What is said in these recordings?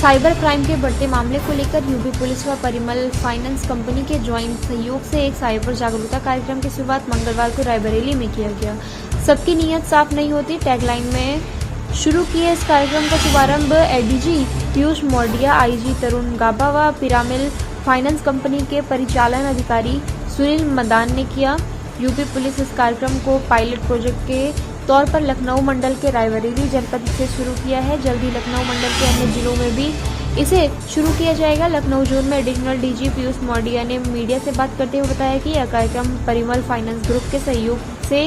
Cyber crime के बढ़ते मामले को लेकर यूपी पुलिस व परिमल फाइनेंस कंपनी के ज्वाइंट सहयोग से एक साइबर जागरूकता कार्यक्रम की शुरुआत मंगलवार को रायबरेली में किया गया। सबकी नीयत साफ नहीं होती टैगलाइन में शुरू किए इस कार्यक्रम का शुभारंभ एडीजी पीयूष मोरडिया, आईजी तरुण गाबा व पिरामिल फाइनेंस कंपनी के परिचालन अधिकारी सुनील मदान ने किया। यूपी पुलिस इस कार्यक्रम को पायलट प्रोजेक्ट के तौर पर लखनऊ मंडल के रायबरेली जनपद से शुरू किया है। जल्द ही लखनऊ मंडल के अन्य जिलों में भी इसे शुरू किया जाएगा। लखनऊ जोन में एडिशनल डीजी पीयूष मोरडिया ने मीडिया से बात करते हुए बताया कि यह कार्यक्रम परिमल फाइनेंस ग्रुप के सहयोग से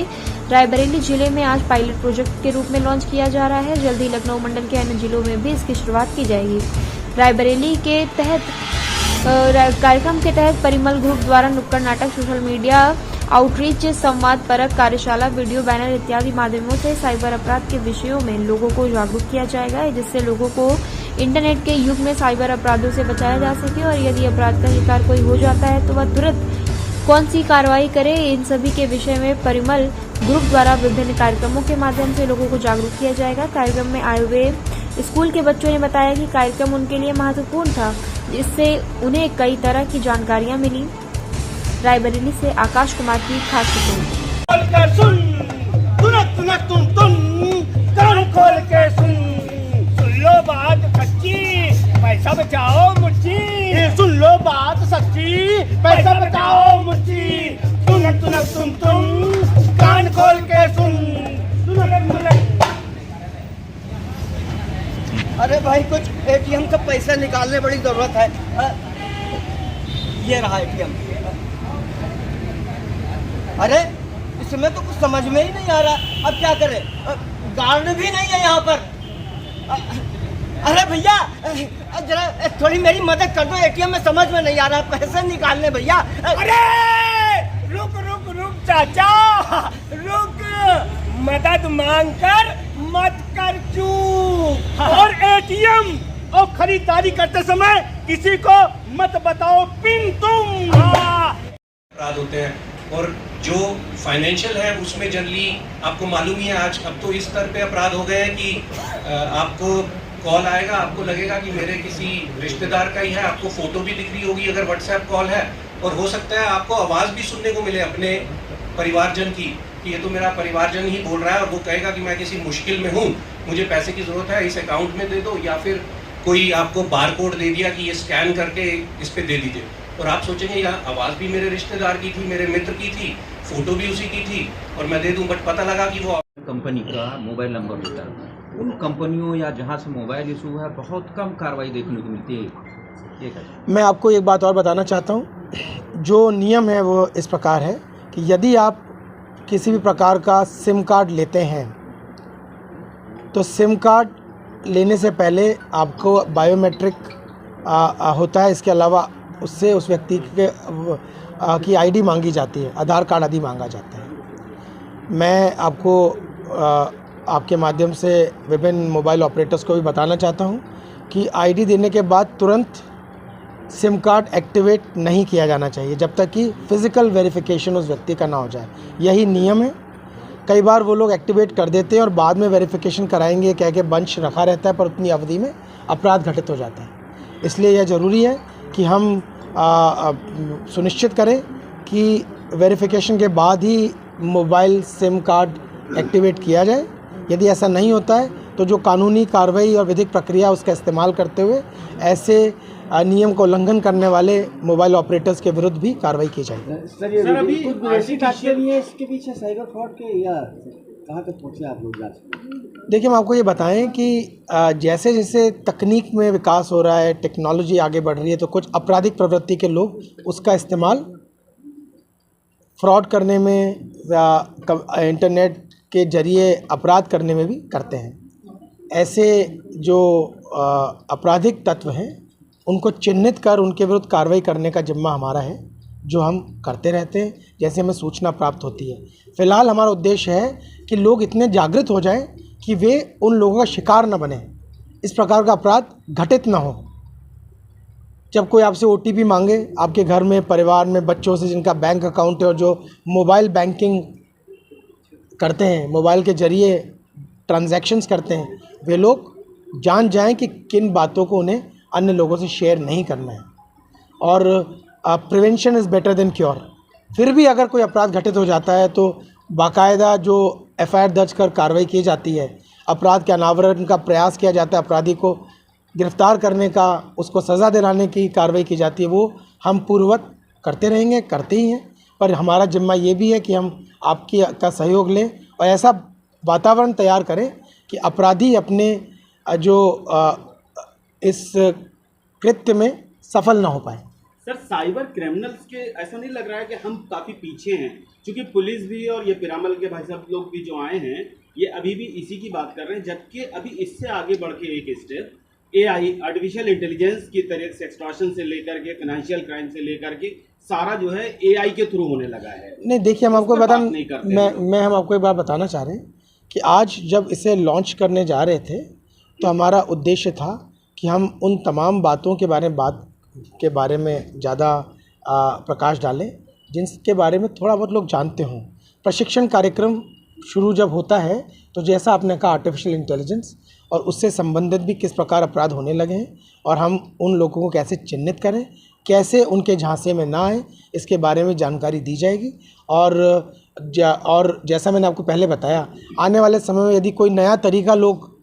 रायबरेली जिले में आज पायलट प्रोजेक्ट के रूप में लॉन्च किया जा रहा है। जल्द ही लखनऊ मंडल के अन्य जिलों में भी इसकी शुरुआत की जाएगी। रायबरेली के तहत कार्यक्रम के तहत परिमल ग्रुप द्वारा नुक्कड़ नाटक, सोशल मीडिया आउटरीच, संवाद परक कार्यशाला, वीडियो बैनर इत्यादि माध्यमों से साइबर अपराध के विषयों में लोगों को जागरूक किया जाएगा, जिससे लोगों को इंटरनेट के युग में साइबर अपराधों से बचाया जा सके और यदि अपराध का शिकार कोई हो जाता है तो वह तुरंत कौन सी कार्रवाई करे। इन सभी के विषय में परिमल ग्रुप द्वारा विभिन्न कार्यक्रमों के माध्यम से लोगों को जागरूक किया जाएगा। कार्यक्रम में आए हुए स्कूल के बच्चों ने बताया कि कार्यक्रम उनके लिए महत्वपूर्ण था, जिससे उन्हें कई तरह की जानकारियां मिली। रायबरेली से आकाश कुमार की खास रिपोर्ट। खोल के सुन लो बात सच्ची, पैसा बचाओ मुट्ठी। सुन लो बात सच्ची, पैसा बचाओ मुट्ठी। सुन कान खोल के सुन। अरे भाई, कुछ एटीएम से पैसे निकालने बड़ी जरूरत है। ये रहा एटीएम। अरे इसमें तो कुछ समझ में ही नहीं आ रहा, अब क्या करें? गार्ड भी नहीं है यहाँ पर। अरे भैया, जरा थोड़ी मेरी मदद कर दो, एटीएम में समझ में नहीं आ रहा, पैसे निकालने भैया। अरे रुक चाचा, रुक। मदद मांग कर मत कर चूक। और एटीएम और खरीदारी करते समय किसी को मत बताओ पिन तुम। अपराध होते हैं और जो फाइनेंशियल है उसमें जनरली आपको मालूम ही है, आज अब तो इस स्तर पे अपराध हो गए हैं कि आपको कॉल आएगा, आपको लगेगा कि मेरे किसी रिश्तेदार का ही है, आपको फोटो भी दिख रही होगी अगर व्हाट्सएप कॉल है, और हो सकता है आपको आवाज़ भी सुनने को मिले अपने परिवारजन की कि ये तो मेरा परिवारजन ही बोल रहा है और वो कहेगा कि मैं किसी मुश्किल में हूँ, मुझे पैसे की ज़रूरत है, इस अकाउंट में दे दो, या फिर कोई आपको बार कोड दे दिया कि ये स्कैन करके इस पर दे दीजिए, और आप सोचेंगे यार आवाज़ भी मेरे रिश्तेदार की थी, मेरे मित्र की थी, फ़ोटो भी उसी की थी और मैं दे दूं, बट पता लगा कि वो कंपनी का मोबाइल नंबर होता है। उन कंपनियों या जहां से मोबाइल इशू है बहुत कम कार्रवाई देखने को मिलती है। मैं आपको एक बात और बताना चाहता हूँ, जो नियम है वो इस प्रकार है कि यदि आप किसी भी प्रकार का सिम कार्ड लेते हैं तो सिम कार्ड लेने से पहले आपको बायोमेट्रिक होता है। इसके अलावा उससे उस व्यक्ति के की आईडी मांगी जाती है, आधार कार्ड आदि मांगा जाता है। मैं आपको आपके माध्यम से विभिन्न मोबाइल ऑपरेटर्स को भी बताना चाहता हूं कि आईडी देने के बाद तुरंत सिम कार्ड एक्टिवेट नहीं किया जाना चाहिए जब तक कि फ़िज़िकल वेरिफिकेशन उस व्यक्ति का ना हो जाए। यही नियम है। कई बार वो लोग एक्टिवेट कर देते हैं और बाद में वेरिफिकेशन कराएंगे कह के बंच रखा रहता है, पर उतनी अवधि में अपराध घटित हो जाता है। इसलिए यह ज़रूरी है कि हम सुनिश्चित करें कि वेरिफिकेशन के बाद ही मोबाइल सिम कार्ड एक्टिवेट किया जाए। यदि ऐसा नहीं होता है तो जो कानूनी कार्रवाई और विधिक प्रक्रिया उसका इस्तेमाल करते हुए ऐसे नियम का उल्लंघन करने वाले मोबाइल ऑपरेटर्स के विरुद्ध भी कार्रवाई की जाएगी। सर अभी इसके पीछे साइबर फ्रॉड के या कहाँ तक पहुँचे आप लोग जांच? देखिए, हम आपको ये बताएं कि जैसे जैसे तकनीक में विकास हो रहा है, टेक्नोलॉजी आगे बढ़ रही है, तो कुछ आपराधिक प्रवृत्ति के लोग उसका इस्तेमाल फ्रॉड करने में या इंटरनेट के जरिए अपराध करने में भी करते हैं। ऐसे जो आपराधिक तत्व हैं उनको चिन्हित कर उनके विरुद्ध कार्रवाई करने का जिम्मा हमारा है, जो हम करते रहते हैं जैसे हमें सूचना प्राप्त होती है। फ़िलहाल हमारा उद्देश्य है कि लोग इतने जागृत हो जाएं कि वे उन लोगों का शिकार न बने, इस प्रकार का अपराध घटित न हो। जब कोई आपसे ओटीपी मांगे, आपके घर में, परिवार में बच्चों से जिनका बैंक अकाउंट है और जो मोबाइल बैंकिंग करते हैं, मोबाइल के ज़रिए ट्रांजैक्शंस करते हैं, वे लोग जान जाएं कि किन बातों को उन्हें अन्य लोगों से शेयर नहीं करना है। और prevention is better than cure. फिर भी अगर कोई अपराध घटित हो जाता है तो बाकायदा जो एफआईआर दर्ज कर कार्रवाई की जाती है, अपराध के अनावरण का प्रयास किया जाता है, अपराधी को गिरफ्तार करने का, उसको सज़ा दिलाने की कार्रवाई की जाती है, वो हम पूर्ववत करते रहेंगे, करते ही हैं। पर हमारा जिम्मा ये भी है कि हम आपकी का सहयोग लें और ऐसा वातावरण तैयार करें कि अपराधी अपने इस कृत्य में सफल ना हो पाए। सर, साइबर क्रिमिनल्स के ऐसा नहीं लग रहा है कि हम काफ़ी पीछे हैं, क्योंकि पुलिस भी और ये पिरामल के भाई साहब लोग भी जो आए हैं ये अभी भी इसी की बात कर रहे हैं, जबकि अभी इससे आगे बढ़ के एक स्टेप एआई आर्टिफिशियल इंटेलिजेंस की तरह से एक्सटॉर्शन से लेकर के फाइनेंशियल क्राइम से लेकर के सारा जो है एआई के थ्रू होने लगा है। नहीं, देखिए, हम आपको उस पर बता बात नहीं करते हम आपको एक बात बताना चाह रहे हैं कि आज जब इसे लॉन्च करने जा रहे थे तो हमारा उद्देश्य था कि हम उन तमाम बातों के बारे में ज़्यादा प्रकाश डालें जिनके बारे में थोड़ा बहुत लोग जानते हों। प्रशिक्षण कार्यक्रम शुरू जब होता है तो जैसा आपने कहा आर्टिफिशियल इंटेलिजेंस और उससे संबंधित भी किस प्रकार अपराध होने लगे हैं और हम उन लोगों को कैसे चिन्हित करें, कैसे उनके झांसे में ना आए, इसके बारे में जानकारी दी जाएगी। और जैसा मैंने आपको पहले बताया, आने वाले समय में यदि कोई नया तरीका लोग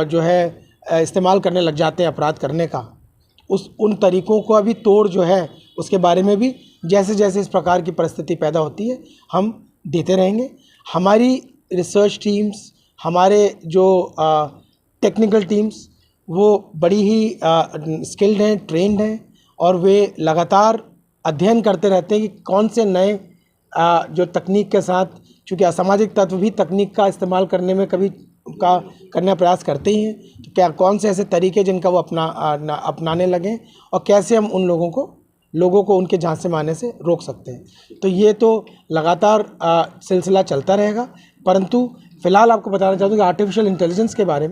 जो है इस्तेमाल करने लग जाते हैं अपराध करने का, उन तरीक़ों को अभी तोड़ जो है उसके बारे में भी जैसे जैसे इस प्रकार की परिस्थिति पैदा होती है हम देते रहेंगे। हमारी रिसर्च टीम्स, हमारे जो टेक्निकल टीम्स वो बड़ी ही स्किल्ड हैं, ट्रेंड हैं और वे लगातार अध्ययन करते रहते हैं कि कौन से नए जो तकनीक के साथ, चूँकि असामाजिक तत्व भी तकनीक का इस्तेमाल करने में करने का प्रयास करते ही हैं, तो क्या कौन से ऐसे तरीके जिनका वो अपनाने लगें और कैसे हम उन लोगों को उनके झांसे में आने से रोक सकते हैं। तो ये तो लगातार सिलसिला चलता रहेगा, परंतु फ़िलहाल आपको बताना चाहता हूँ कि आर्टिफिशियल इंटेलिजेंस के बारे में